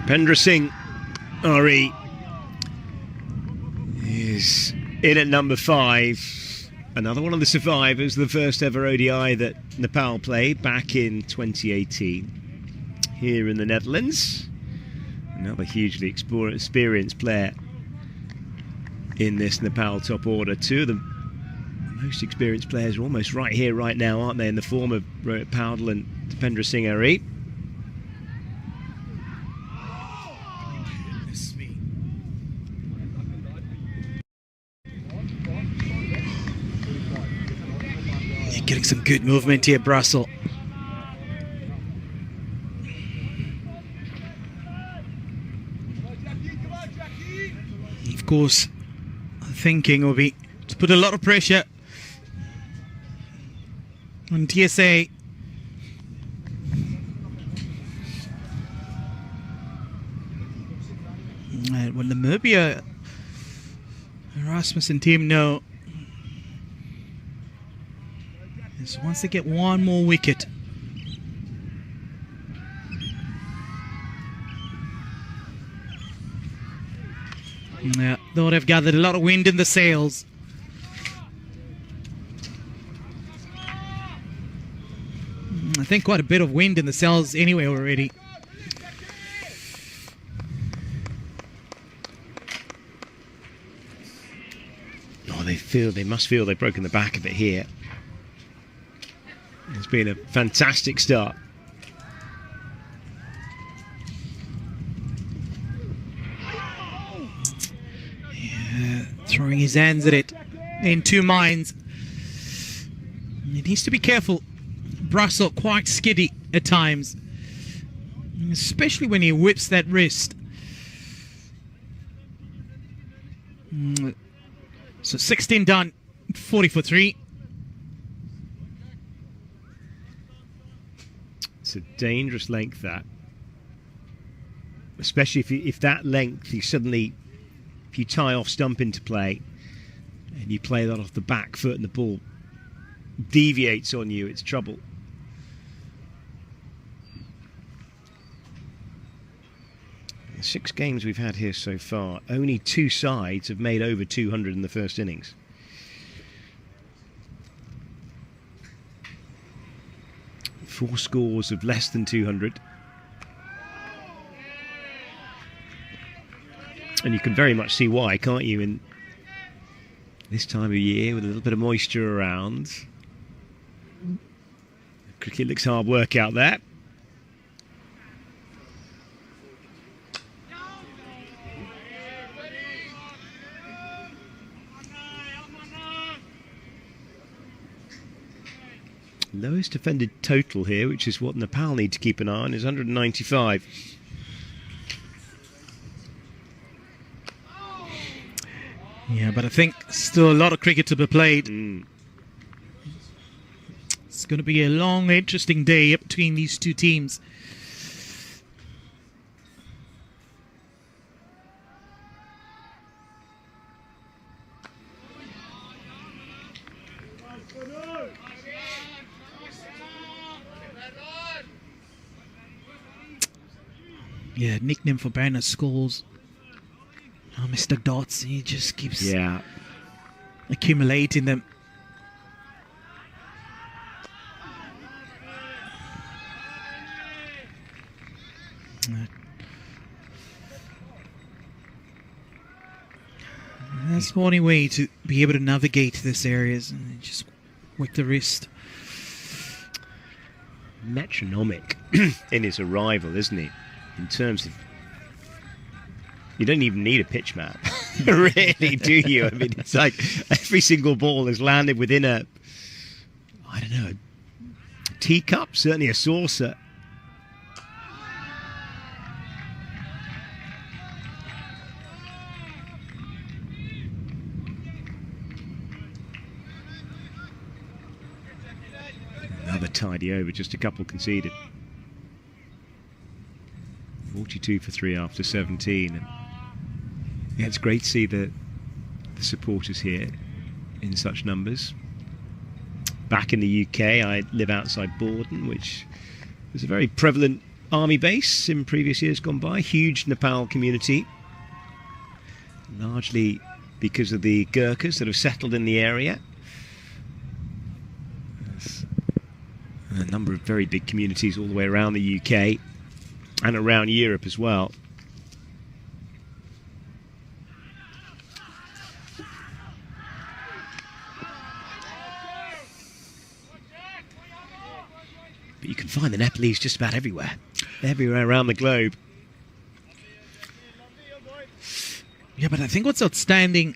Dipendra Singh, RE, is in at number 5. Another one of the survivors, the first ever ODI that Nepal played back in 2018 here in the Netherlands. Another hugely experienced player in this Nepal top order. Two of the most experienced players are almost right here, right now, aren't they, in the form of Rohit Paudel and Dipendra Singh RE. Getting some good movement here, Brussels. Of course, thinking will be to put a lot of pressure on TSA. And when Namibia, Erasmus and team know, so once they get one more wicket, yeah, though they've gathered a lot of wind in the sails. I think quite a bit of wind in the sails anyway already. Oh, they must feel they've broken the back of it here. It's been a fantastic start. Yeah, throwing his hands at it in two minds. He needs to be careful. Brussels quite skiddy at times, especially when he whips that wrist. So 16 done, 40 for 3. It's a dangerous length, that, especially if that length if you tie off stump into play and you play that off the back foot and the ball deviates on you, it's trouble. The 6 games we've had here so far, only 2 sides have made over 200 in the first innings. Four scores of less than 200. And you can very much see why, can't you, in this time of year with a little bit of moisture around. Cricket looks hard work out there. Lowest defended total here, which is what Nepal need to keep an eye on, is 195. Yeah, but I think still a lot of cricket to be played. It's going to be a long, interesting day between these two teams. Yeah, nickname for Banner Schools. Oh, Mr. Dots, he just keeps accumulating them. That's the only way to be able to navigate this areas and just wick the wrist. Metronomic in his arrival, isn't he? In terms of, you don't even need a pitch map, really, do you? I mean, it's like every single ball is landed within a, I don't know, a teacup, certainly a saucer. Another tidy over, just a couple conceded. 42 for 3 after 17. And yeah, it's great to see the supporters here in such numbers. Back in the UK, I live outside Borden, which is a very prevalent army base in previous years gone by. Huge Nepal community, largely because of the Gurkhas that have settled in the area. There's a number of very big communities all the way around the UK and around Europe as well. But you can find the Nepalese just about everywhere around the globe. Yeah, but I think what's outstanding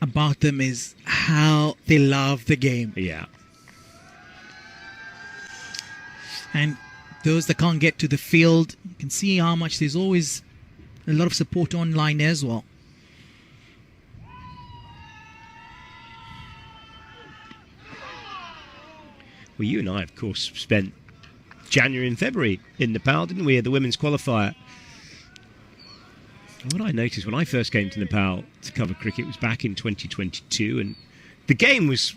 about them is how they love the game. Yeah. And those that can't get to the field, you can see how much there's always a lot of support online as well. Well, you and I, of course, spent January and February in Nepal, didn't we, at the women's qualifier? And what I noticed when I first came to Nepal to cover cricket was back in 2022, and the game was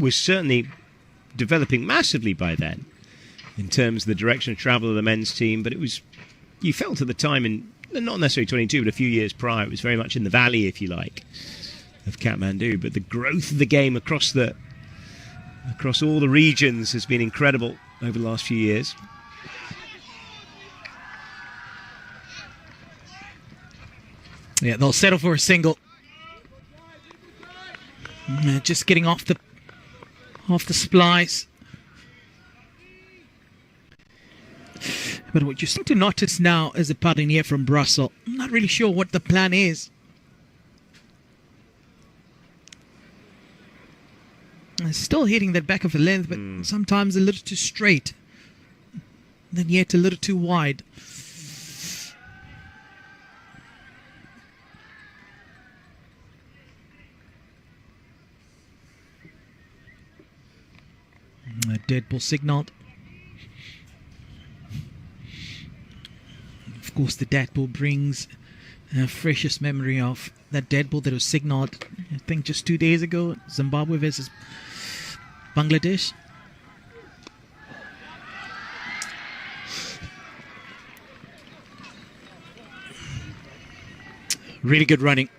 certainly developing massively by then in terms of the direction of travel of the men's team, but it was, you felt at the time, in not necessarily 22, but a few years prior, it was very much in the valley, if you like, of Kathmandu. But the growth of the game across all the regions has been incredible over the last few years. Yeah, they'll settle for a single. Just getting off the splice. But what you seem to notice now is a putting here from Brussels. I'm not really sure what the plan is. Still hitting that back of the length, but sometimes a little too straight. Then yet a little too wide. A dead ball signaled. Of course, the dead ball brings a freshest memory of that dead ball that was signaled, I think, just 2 days ago, Zimbabwe versus Bangladesh. Really good running.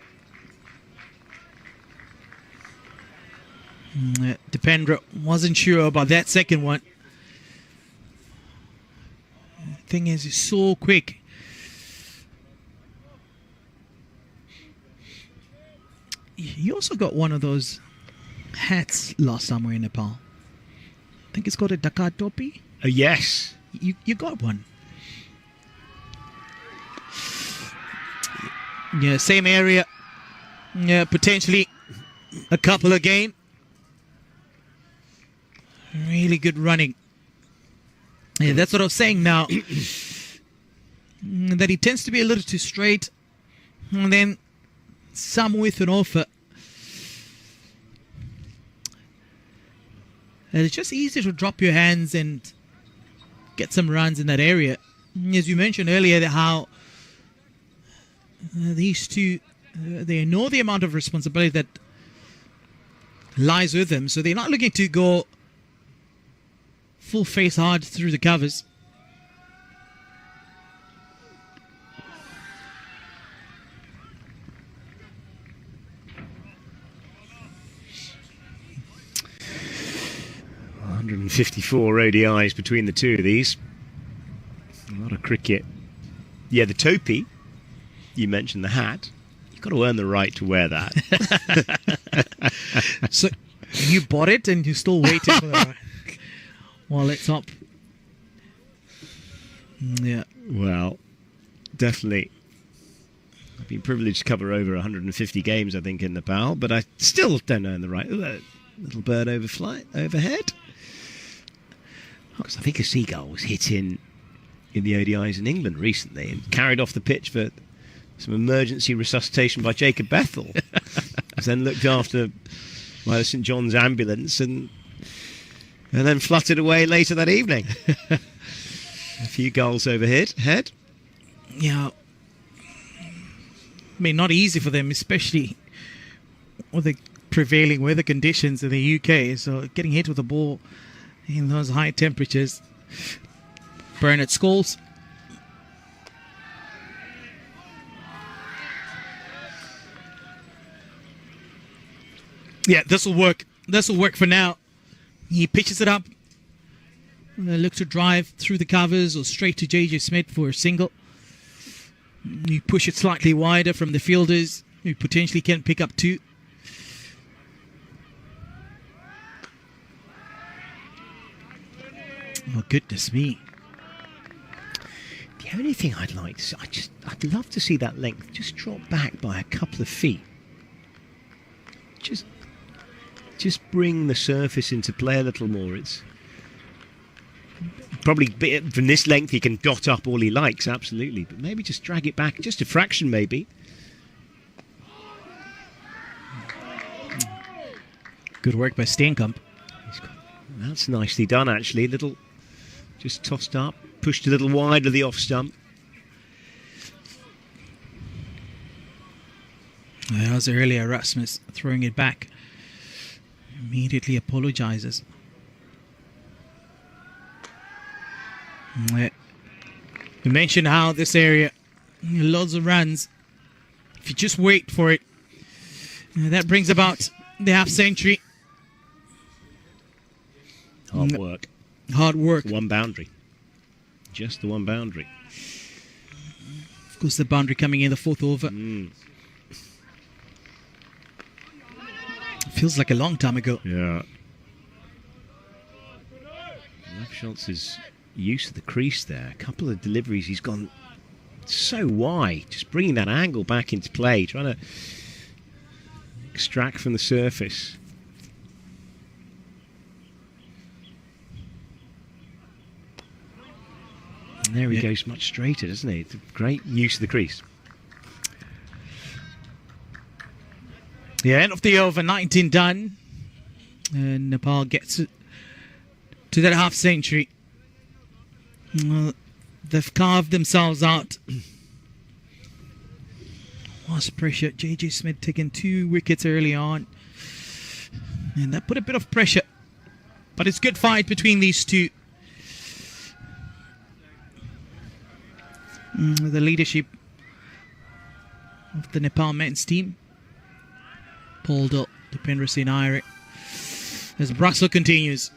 Dipendra wasn't sure about that second one. The thing is, he's so quick. You also got one of those hats last summer in Nepal. I think it's called a Dhaka topi. Yes. You got one. Yeah, same area. Yeah, potentially a couple again. Really good running. Yeah, that's what I was saying now. That he tends to be a little too straight. And then some with an offer. And it's just easy to drop your hands and get some runs in that area. As you mentioned earlier, how these two, they know the amount of responsibility that lies with them. So they're not looking to go full face hard through the covers. $154 ODIs between the two of these. A lot of cricket. Yeah, the topi. You mentioned the hat. You've got to earn the right to wear that. So you bought it and you're still waiting for that while it's up. Yeah. Well, definitely. I've been privileged to cover over 150 games, I think, in Nepal, but I still don't earn the right. Little bird overhead. Because I think a seagull was hit in the ODIs in England recently and carried off the pitch for some emergency resuscitation by Jacob Bethel. Was then looked after by the St John's ambulance and then fluttered away later that evening. A few gulls overhead. Yeah. I mean, not easy for them, especially with the prevailing weather conditions in the UK. So getting hit with a ball in those high temperatures. Bernard Scholes Yeah, this will work. This will work for now. He pitches it up. Look to drive through the covers or straight to JJ Smith for a single. You push it slightly wider from the fielders who potentially can pick up two. Oh, goodness me. The only thing I'd like to see, I'd love to see that length just drop back by a couple of feet. Just bring the surface into play a little more. It's probably from this length he can dot up all he likes, absolutely, but maybe just drag it back just a fraction, maybe. Good work by Steenkamp. That's nicely done, actually. Little, just tossed up, pushed a little wide of the off stump. As earlier, Rasmus throwing it back. Immediately apologizes. We mentioned how this area, lots of runs. If you just wait for it, that brings about the half century. Hard work. Hard work. One boundary. Just the one boundary. Of course, the boundary coming in the fourth over. Feels like a long time ago. Yeah. Schultz's use of the crease there. A couple of deliveries, he's gone so wide. Just bringing that angle back into play, trying to extract from the surface. And there he goes much straighter, doesn't he? It's a great use of the crease. Yeah, end of the over, 19 done. And Nepal gets it to that half century. They've carved themselves out. Lost pressure. JJ Smith taking 2 wickets early on. And that put a bit of pressure. But it's good fight between these two. The leadership of the Nepal men's team. Pulled up to Penrith Nair as Brussels continues.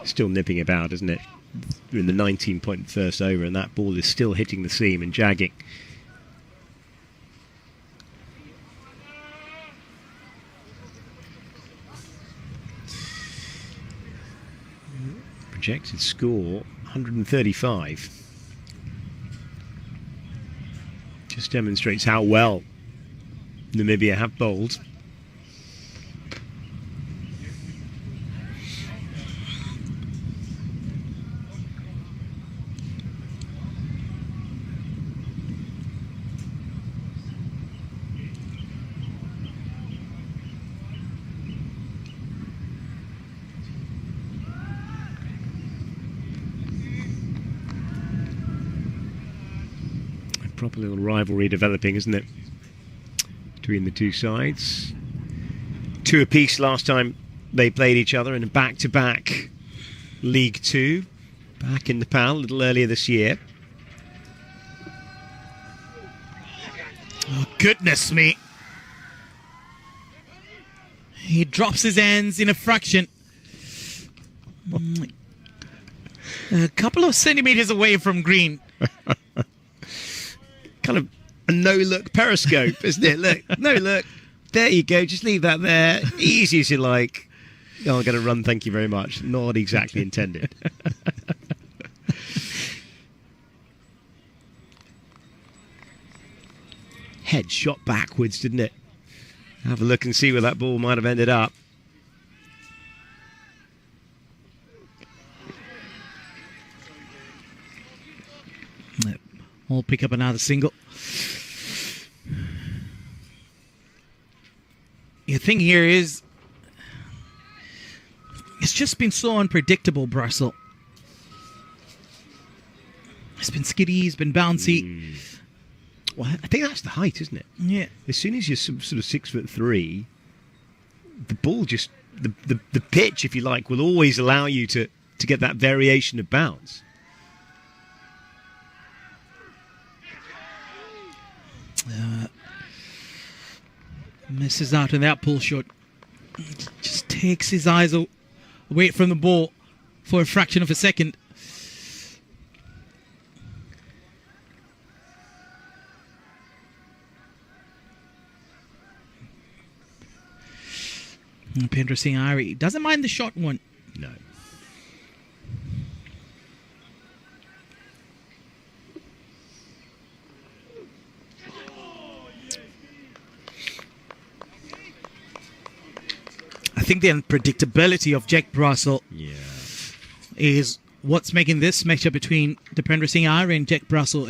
Still nipping about, isn't it? We're in the 19-point first over, and that ball is still hitting the seam and jagging. Projected score 135. Just demonstrates how well Namibia have bowled. Proper little rivalry developing, isn't it, between the two sides? 2 apiece last time they played each other in a back-to-back League Two back in Nepal a little earlier this year. Oh, goodness me. He drops his hands in a fraction. A couple of centimeters away from green. Kind of a no-look periscope, isn't it? Look, no look. There you go. Just leave that there. Easy as you like. Oh, I'm going to run, thank you very much. Not exactly intended. Head shot backwards, didn't it? Have a look and see where that ball might have ended up. We'll pick up another single. The thing here is, it's just been so unpredictable, Brussels. It's been skiddy, it's been bouncy. Well, I think that's the height, isn't it? Yeah. As soon as you're sort of 6'3", the ball just, the pitch, if you like, will always allow you to get that variation of bounce. Misses out on that pull shot. Just takes his eyes away from the ball for a fraction of a second. Pendra Singh Iyer doesn't mind the short one. No. I think the unpredictability of Jack Brussel is what's making this matchup between Dipendra Singh Iyer and Jack Brussel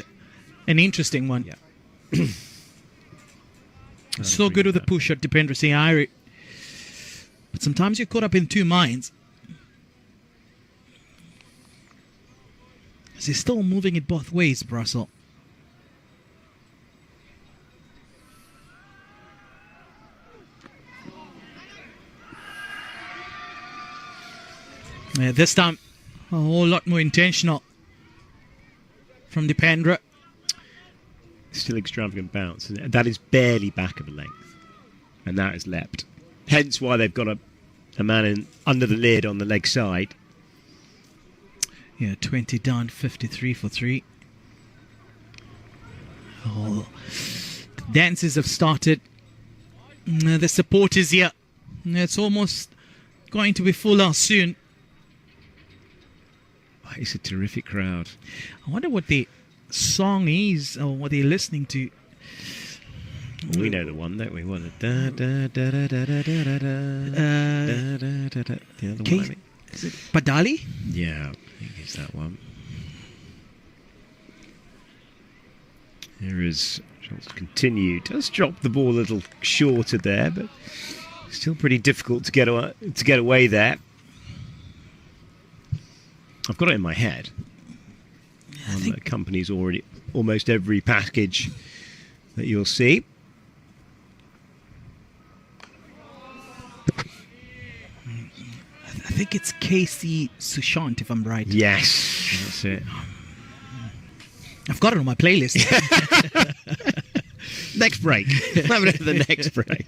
an interesting one. Yeah. So good with the push at Dipendra Singh Iyer. But sometimes you're caught up in two minds. He's still moving it both ways, Brussel. This time, a whole lot more intentional from Dipendra. Still extravagant bounce. That is barely back of a length. And that is leapt. Hence why they've got a man under the lid on the leg side. Yeah, 20 down, 53 for 3. Oh, the dances have started. The support is here. It's almost going to be full out soon. It's a terrific crowd. I wonder what the song is or what they're listening to. We know the one, don't we? What da da da da da da da da da da da. The other one. Is it Padali? Yeah, I think it's that one. Here is Schultz continue. Does drop the ball a little shorter there, but still pretty difficult to get away there. I've got it in my head. One that accompanies already almost every package that you'll see. I think it's Casey Sushant, if I'm right. Yes, that's it. I've got it on my playlist. Next break. Have it at the next break.